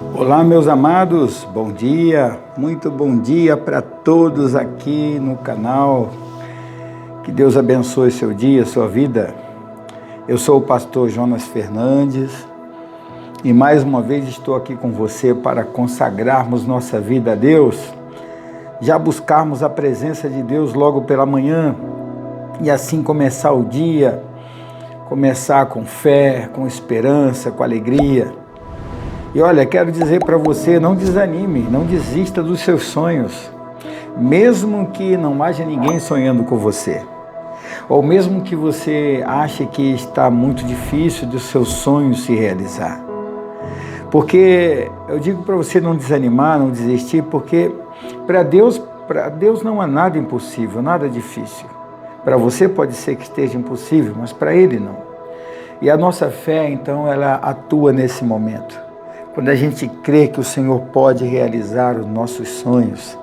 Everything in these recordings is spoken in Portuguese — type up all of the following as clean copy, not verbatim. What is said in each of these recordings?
Olá, meus amados, bom dia, muito bom dia para todos aqui no canal. Que Deus abençoe seu dia, sua vida. Eu sou o pastor Jonas Fernandes e mais uma vez estou aqui com você para consagrarmos nossa vida a Deus, já buscarmos a presença de Deus logo pela manhã e assim começar o dia, começar com fé, com esperança, com alegria. E olha, quero dizer para você, não desanime, não desista dos seus sonhos, mesmo que não haja ninguém sonhando com você, ou mesmo que você ache que está muito difícil dos seus sonhos se realizar. Porque eu digo para você não desanimar, não desistir, porque para Deus não há nada impossível, nada difícil. Para você pode ser que esteja impossível, mas para Ele não. E a nossa fé, então, ela atua nesse momento. Quando a gente crê que o Senhor pode realizar os nossos sonhos.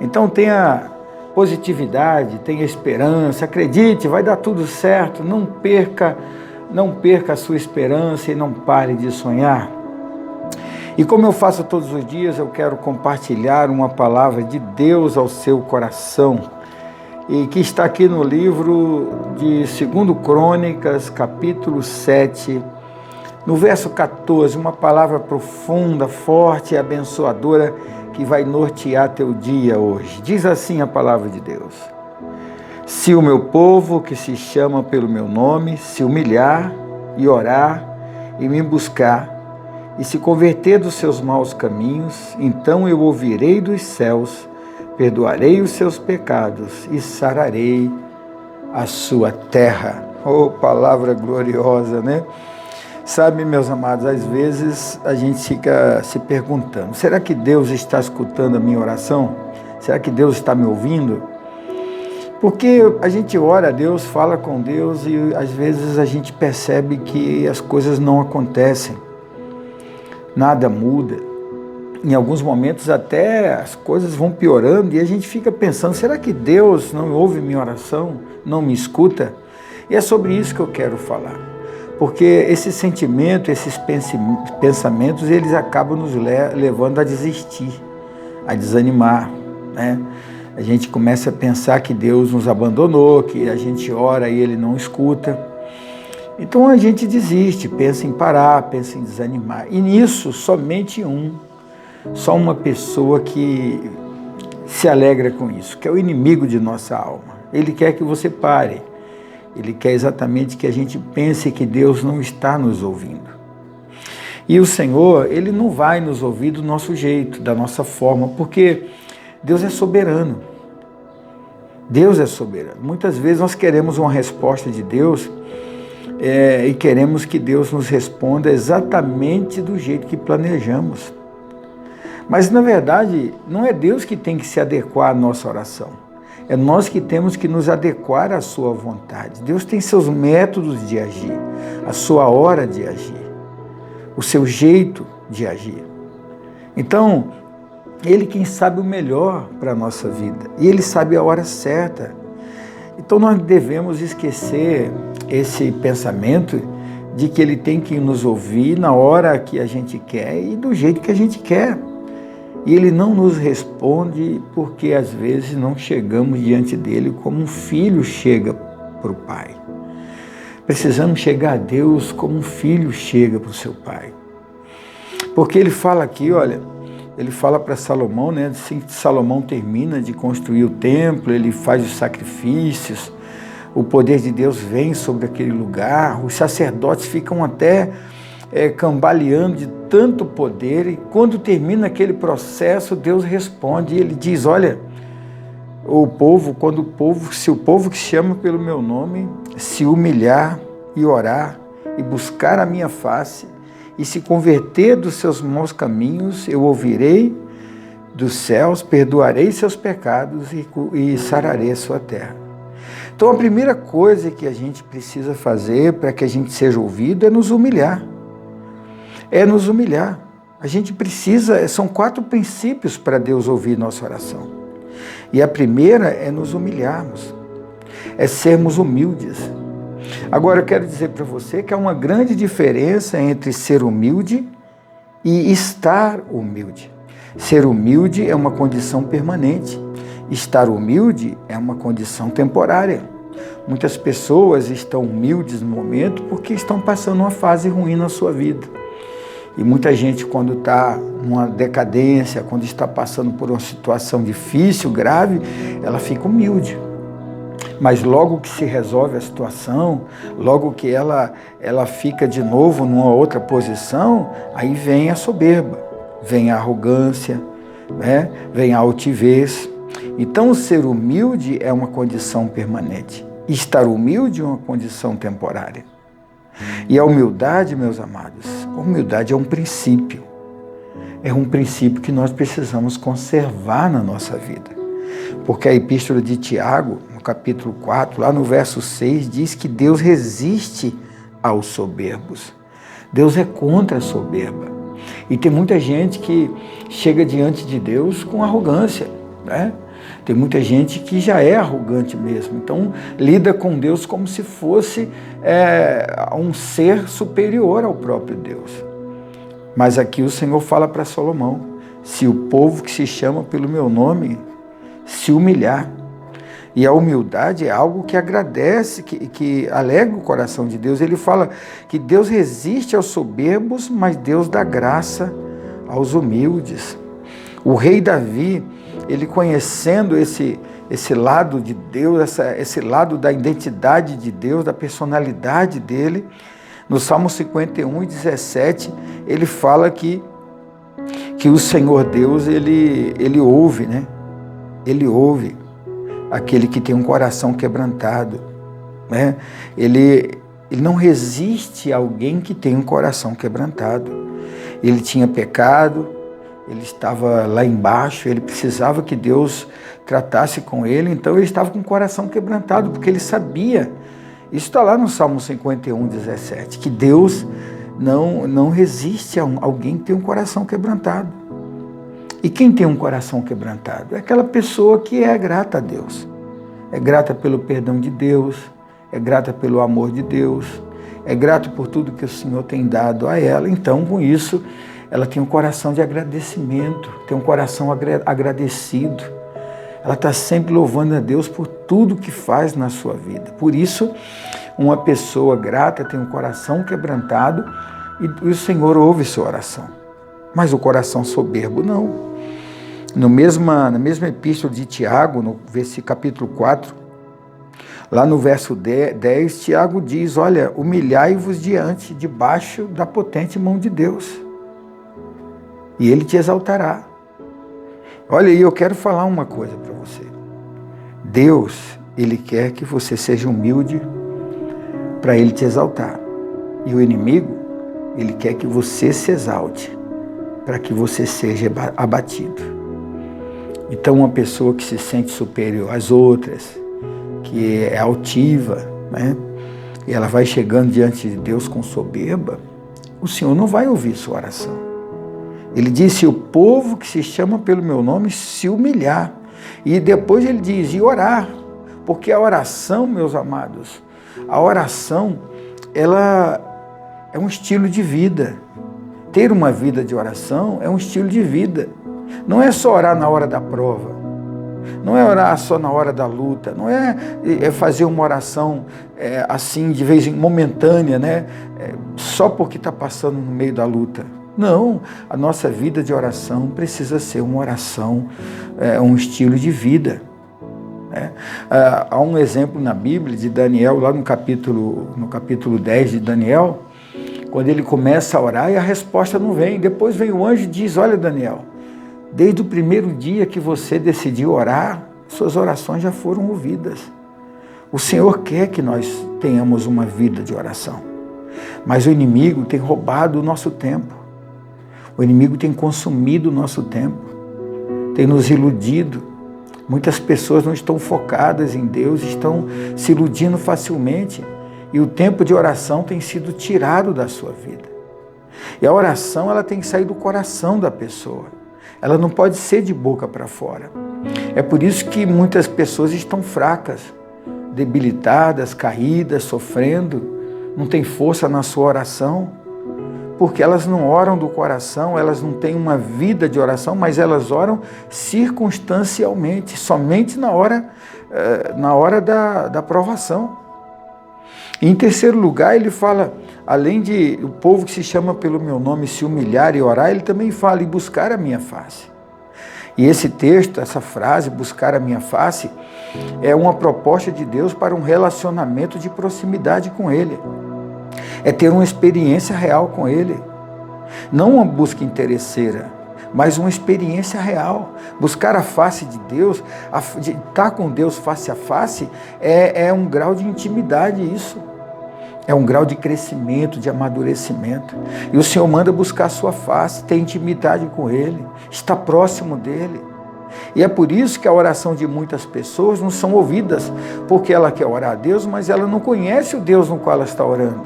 Então tenha positividade, tenha esperança, acredite, vai dar tudo certo, não perca a sua esperança e não pare de sonhar. E como eu faço todos os dias, eu quero compartilhar uma palavra de Deus ao seu coração, e que está aqui no livro de 2 Crônicas, capítulo 7, no verso 14, uma palavra profunda, forte e abençoadora que vai nortear teu dia hoje. Diz assim a palavra de Deus: se o meu povo, que se chama pelo meu nome, se humilhar e orar e me buscar e se converter dos seus maus caminhos, então eu ouvirei dos céus, perdoarei os seus pecados e sararei a sua terra. Oh, palavra gloriosa, né? Sabe, meus amados, às vezes a gente fica se perguntando, será que Deus está escutando a minha oração? Será que Deus está me ouvindo? Porque a gente ora a Deus, fala com Deus e às vezes a gente percebe que as coisas não acontecem, nada muda. Em alguns momentos até as coisas vão piorando e a gente fica pensando, será que Deus não ouve minha oração, não me escuta? E é sobre isso que eu quero falar. Porque esse sentimento, esses pensamentos, eles acabam nos levando a desistir, a desanimar, né? A gente começa a pensar que Deus nos abandonou, que a gente ora e Ele não escuta. Então a gente desiste, pensa em parar, pensa em desanimar. E nisso, só uma pessoa que se alegra com isso, que é o inimigo de nossa alma. Ele quer que você pare. Ele quer exatamente que a gente pense que Deus não está nos ouvindo. E o Senhor, Ele não vai nos ouvir do nosso jeito, da nossa forma, porque Deus é soberano. Deus é soberano. Muitas vezes nós queremos uma resposta de Deus e queremos que Deus nos responda exatamente do jeito que planejamos. Mas, na verdade, não é Deus que tem que se adequar à nossa oração. É nós que temos que nos adequar à sua vontade. Deus tem seus métodos de agir, a sua hora de agir, o seu jeito de agir. Então, Ele quem sabe o melhor para a nossa vida. E Ele sabe a hora certa. Então, nós devemos esquecer esse pensamento de que Ele tem que nos ouvir na hora que a gente quer e do jeito que a gente quer. E Ele não nos responde porque às vezes não chegamos diante dEle como um filho chega para o pai. Precisamos chegar a Deus como um filho chega para o seu pai. Porque Ele fala aqui, olha, Ele fala para Salomão, né? Assim que Salomão termina de construir o templo, ele faz os sacrifícios, o poder de Deus vem sobre aquele lugar, os sacerdotes ficam até cambaleando de tanto poder, e quando termina aquele processo, Deus responde, e Ele diz, olha, se o povo que chama pelo meu nome se humilhar e orar e buscar a minha face e se converter dos seus maus caminhos, eu ouvirei dos céus, perdoarei seus pecados e sararei a sua terra. Então a primeira coisa que a gente precisa fazer para que a gente seja ouvido é nos humilhar. É nos humilhar. A gente precisa, são 4 princípios para Deus ouvir nossa oração. E a primeira é nos humilharmos, é sermos humildes. Agora eu quero dizer para você que há uma grande diferença entre ser humilde e estar humilde. Ser humilde é uma condição permanente. Estar humilde é uma condição temporária. Muitas pessoas estão humildes no momento porque estão passando uma fase ruim na sua vida. E muita gente, quando está numa decadência, quando está passando por uma situação difícil, grave, ela fica humilde. Mas logo que se resolve a situação, logo que ela fica de novo numa outra posição, aí vem a soberba, vem a arrogância, né? Vem a altivez. Então, ser humilde é uma condição permanente. Estar humilde é uma condição temporária. E a humildade, meus amados, a humildade é um princípio. É um princípio que nós precisamos conservar na nossa vida. Porque a epístola de Tiago, no capítulo 4, lá no verso 6, diz que Deus resiste aos soberbos. Deus é contra a soberba. E tem muita gente que chega diante de Deus com arrogância, né? Tem muita gente que já é arrogante mesmo, então lida com Deus como se fosse um ser superior ao próprio Deus. Mas aqui o Senhor fala para Salomão: se o povo que se chama pelo meu nome se humilhar. E a humildade é algo que agradece, que alegra o coração de Deus. Ele fala que Deus resiste aos soberbos, mas Deus dá graça aos humildes. O rei Davi, ele conhecendo esse lado de Deus, esse lado da identidade de Deus, da personalidade dele, no Salmo 51:17, ele fala que o Senhor Deus, ele ouve, né? Ele ouve aquele que tem um coração quebrantado, né? Ele não resiste a alguém que tem um coração quebrantado. Ele tinha pecado, ele estava lá embaixo, ele precisava que Deus tratasse com ele, então ele estava com o coração quebrantado, porque ele sabia, isso está lá no Salmo 51:17, que Deus não resiste a alguém que tem um coração quebrantado. E quem tem um coração quebrantado? É aquela pessoa que é grata a Deus, é grata pelo perdão de Deus, é grata pelo amor de Deus, é grata por tudo que o Senhor tem dado a ela. Então, com isso, ela tem um coração de agradecimento, tem um coração agradecido. Ela está sempre louvando a Deus por tudo que faz na sua vida. Por isso, uma pessoa grata tem um coração quebrantado e o Senhor ouve sua oração. Mas o coração soberbo não. Na mesma epístola de Tiago, no capítulo 4, lá no verso 10, Tiago diz: olha, humilhai-vos debaixo da potente mão de Deus, e Ele te exaltará. Olha, e eu quero falar uma coisa para você. Deus, Ele quer que você seja humilde para Ele te exaltar. E o inimigo, ele quer que você se exalte para que você seja abatido. Então, uma pessoa que se sente superior às outras, que é altiva, né? E ela vai chegando diante de Deus com soberba, o Senhor não vai ouvir sua oração. Ele disse: o povo que se chama pelo meu nome se humilhar. E depois ele diz: e orar. Porque a oração, meus amados, a oração, ela é um estilo de vida. Ter uma vida de oração é um estilo de vida. Não é só orar na hora da prova. Não é orar só na hora da luta. Não é fazer uma oração assim, de vez em momentânea, né? Só porque está passando no meio da luta. Não, a nossa vida de oração precisa ser uma oração, um estilo de vida. Né? Há um exemplo na Bíblia de Daniel, lá no capítulo 10 de Daniel, quando ele começa a orar e a resposta não vem. Depois vem o anjo e diz: olha, Daniel, desde o primeiro dia que você decidiu orar, suas orações já foram ouvidas. O Senhor quer que nós tenhamos uma vida de oração, mas o inimigo tem roubado o nosso tempo. O inimigo tem consumido o nosso tempo, tem nos iludido. Muitas pessoas não estão focadas em Deus, estão se iludindo facilmente, e o tempo de oração tem sido tirado da sua vida. E a oração, ela tem que sair do coração da pessoa. Ela não pode ser de boca para fora. É por isso que muitas pessoas estão fracas, debilitadas, caídas, sofrendo, não tem força na sua oração, porque elas não oram do coração, elas não têm uma vida de oração, mas elas oram circunstancialmente, somente na hora da provação. E em terceiro lugar, ele fala, além de o povo que se chama pelo meu nome se humilhar e orar, ele também fala, e buscar a minha face. E esse texto, essa frase, buscar a minha face, é uma proposta de Deus para um relacionamento de proximidade com Ele. É ter uma experiência real com Ele. Não uma busca interesseira, mas uma experiência real. Buscar a face de Deus, de estar com Deus face a face, é um grau de intimidade isso. É um grau de crescimento, de amadurecimento. E o Senhor manda buscar a sua face, ter intimidade com Ele, estar próximo dEle. E é por isso que a oração de muitas pessoas não são ouvidas, porque ela quer orar a Deus, mas ela não conhece o Deus no qual ela está orando.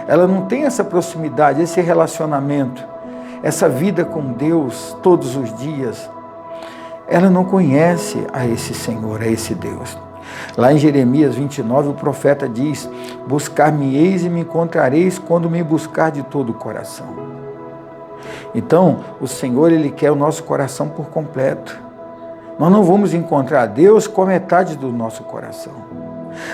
Ela não tem essa proximidade, esse relacionamento, essa vida com Deus todos os dias. Ela não conhece a esse Senhor, a esse Deus. Lá em Jeremias 29, o profeta diz, buscar-me-eis e me encontrareis quando me buscar de todo o coração. Então, o Senhor, Ele quer o nosso coração por completo. Nós não vamos encontrar Deus com a metade do nosso coração.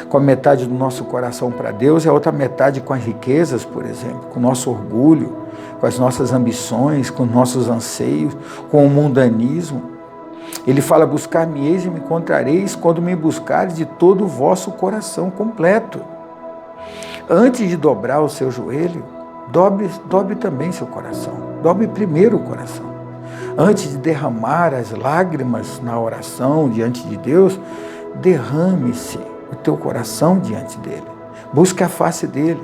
Com a metade do nosso coração para Deus, a outra metade com as riquezas, por exemplo, com o nosso orgulho, com as nossas ambições, com os nossos anseios, com o mundanismo. Ele fala, buscar-me-eis e me encontrareis quando me buscares de todo o vosso coração completo. Antes de dobrar o seu joelho, dobre também seu coração. Dobre primeiro o coração. Antes de derramar as lágrimas na oração diante de Deus, derrame-se o teu coração diante dele. Busque a face dele.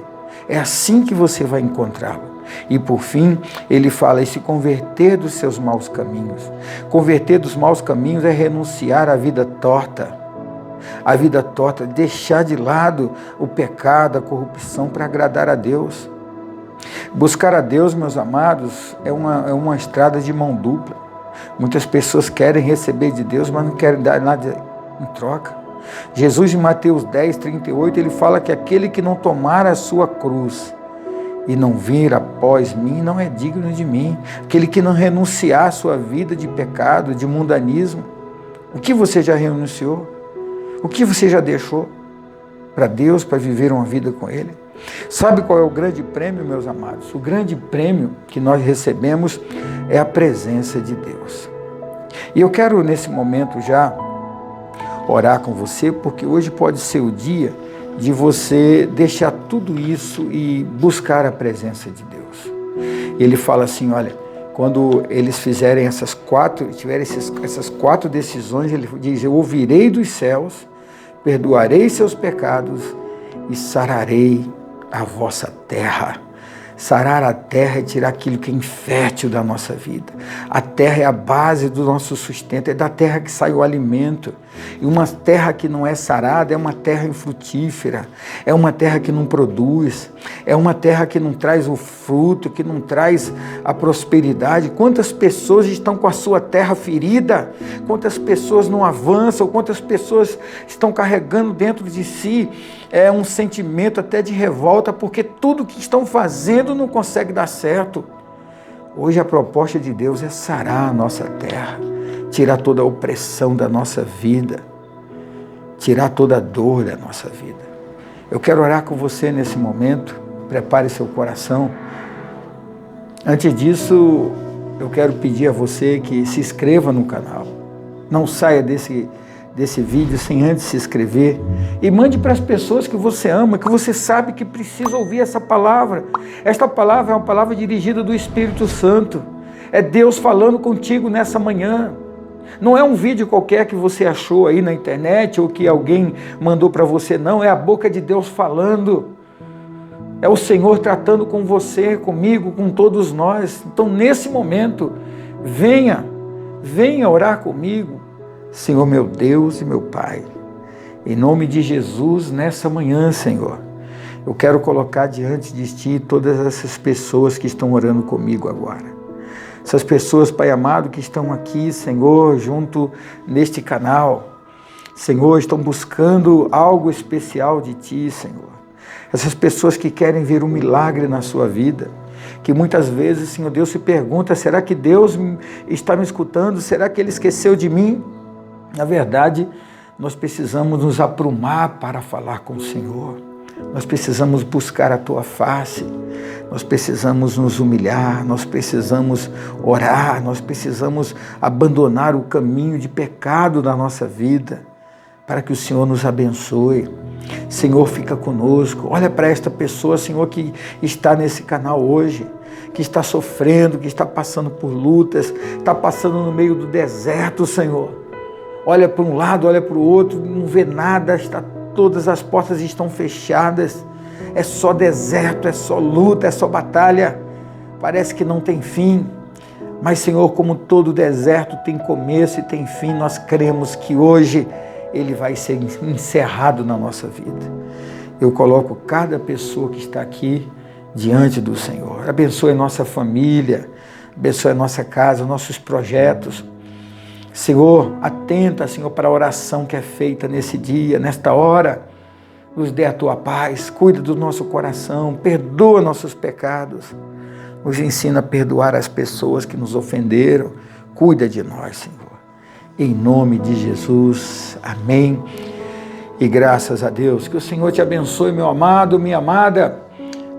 É assim que você vai encontrá-lo. E por fim, ele fala, e se converter dos seus maus caminhos. Converter dos maus caminhos é renunciar à vida torta. A vida torta, deixar de lado o pecado, a corrupção para agradar a Deus. Buscar a Deus, meus amados, é uma estrada de mão dupla. Muitas pessoas querem receber de Deus, mas não querem dar nada em troca. Jesus, em Mateus 10, 38, ele fala que aquele que não tomar a sua cruz e não vir após mim, não é digno de mim. Aquele que não renunciar à sua vida de pecado, de mundanismo. O que você já renunciou? O que você já deixou para Deus, para viver uma vida com Ele? Sabe qual é o grande prêmio, meus amados? O grande prêmio que nós recebemos é a presença de Deus. E eu quero, nesse momento, já orar com você, porque hoje pode ser o dia de você deixar tudo isso e buscar a presença de Deus. Ele fala assim, olha, quando eles fizerem tiverem essas quatro decisões, ele diz, eu ouvirei dos céus, perdoarei seus pecados e sararei a vossa terra. Sarar a terra é tirar aquilo que é infértil da nossa vida. A terra é a base do nosso sustento, é da terra que sai o alimento. E uma terra que não é sarada é uma terra infrutífera, é uma terra que não produz, é uma terra que não traz o fruto, que não traz a prosperidade. Quantas pessoas estão com a sua terra ferida? Quantas pessoas não avançam? Quantas pessoas estão carregando dentro de si um sentimento até de revolta, porque tudo que estão fazendo não consegue dar certo. Hoje a proposta de Deus é sarar a nossa terra, tirar toda a opressão da nossa vida, tirar toda a dor da nossa vida. Eu quero orar com você nesse momento, prepare seu coração. Antes disso, eu quero pedir a você que se inscreva no canal. Não saia desse vídeo sem antes se inscrever e mande para as pessoas que você ama, que você sabe que precisa ouvir essa palavra. Esta palavra é uma palavra dirigida do Espírito Santo. É Deus falando contigo nessa manhã. Não é um vídeo qualquer que você achou aí na internet ou que alguém mandou para você, não. É a boca de Deus falando. É o Senhor tratando com você, comigo, com todos nós. Então, nesse momento, venha orar comigo. Senhor, meu Deus e meu Pai, em nome de Jesus, nessa manhã, Senhor, eu quero colocar diante de Ti todas essas pessoas que estão orando comigo agora. Essas pessoas, Pai amado, que estão aqui, Senhor, junto neste canal, Senhor, estão buscando algo especial de Ti, Senhor. Essas pessoas que querem ver um milagre na sua vida, que muitas vezes, Senhor Deus, se pergunta, será que Deus está me escutando? Será que Ele esqueceu de mim? Na verdade, nós precisamos nos aprumar para falar com o Senhor. Nós precisamos buscar a Tua face, nós precisamos nos humilhar, nós precisamos orar, nós precisamos abandonar o caminho de pecado da nossa vida, para que o Senhor nos abençoe. Senhor, fica conosco. Olha para esta pessoa, Senhor, que está nesse canal hoje, que está sofrendo, que está passando por lutas, está passando no meio do deserto, Senhor. Olha para um lado, olha para o outro, não vê nada, todas as portas estão fechadas, é só deserto, é só luta, é só batalha, parece que não tem fim. Mas, Senhor, como todo deserto tem começo e tem fim, nós cremos que hoje ele vai ser encerrado na nossa vida. Eu coloco cada pessoa que está aqui diante do Senhor. Abençoe nossa família, abençoe a nossa casa, nossos projetos. Senhor, atenta, Senhor, para a oração que é feita nesse dia, nesta hora. Nos dê a Tua paz, cuida do nosso coração, perdoa nossos pecados. Nos ensina a perdoar as pessoas que nos ofenderam. Cuida de nós, Senhor. Em nome de Jesus, amém. E graças a Deus. Que o Senhor te abençoe, meu amado, minha amada.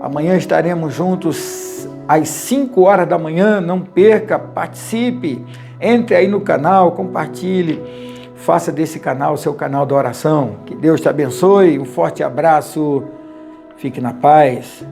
Amanhã estaremos juntos às 5 horas da manhã. Não perca, participe. Entre aí no canal, compartilhe, faça desse canal o seu canal de oração. Que Deus te abençoe, um forte abraço, fique na paz.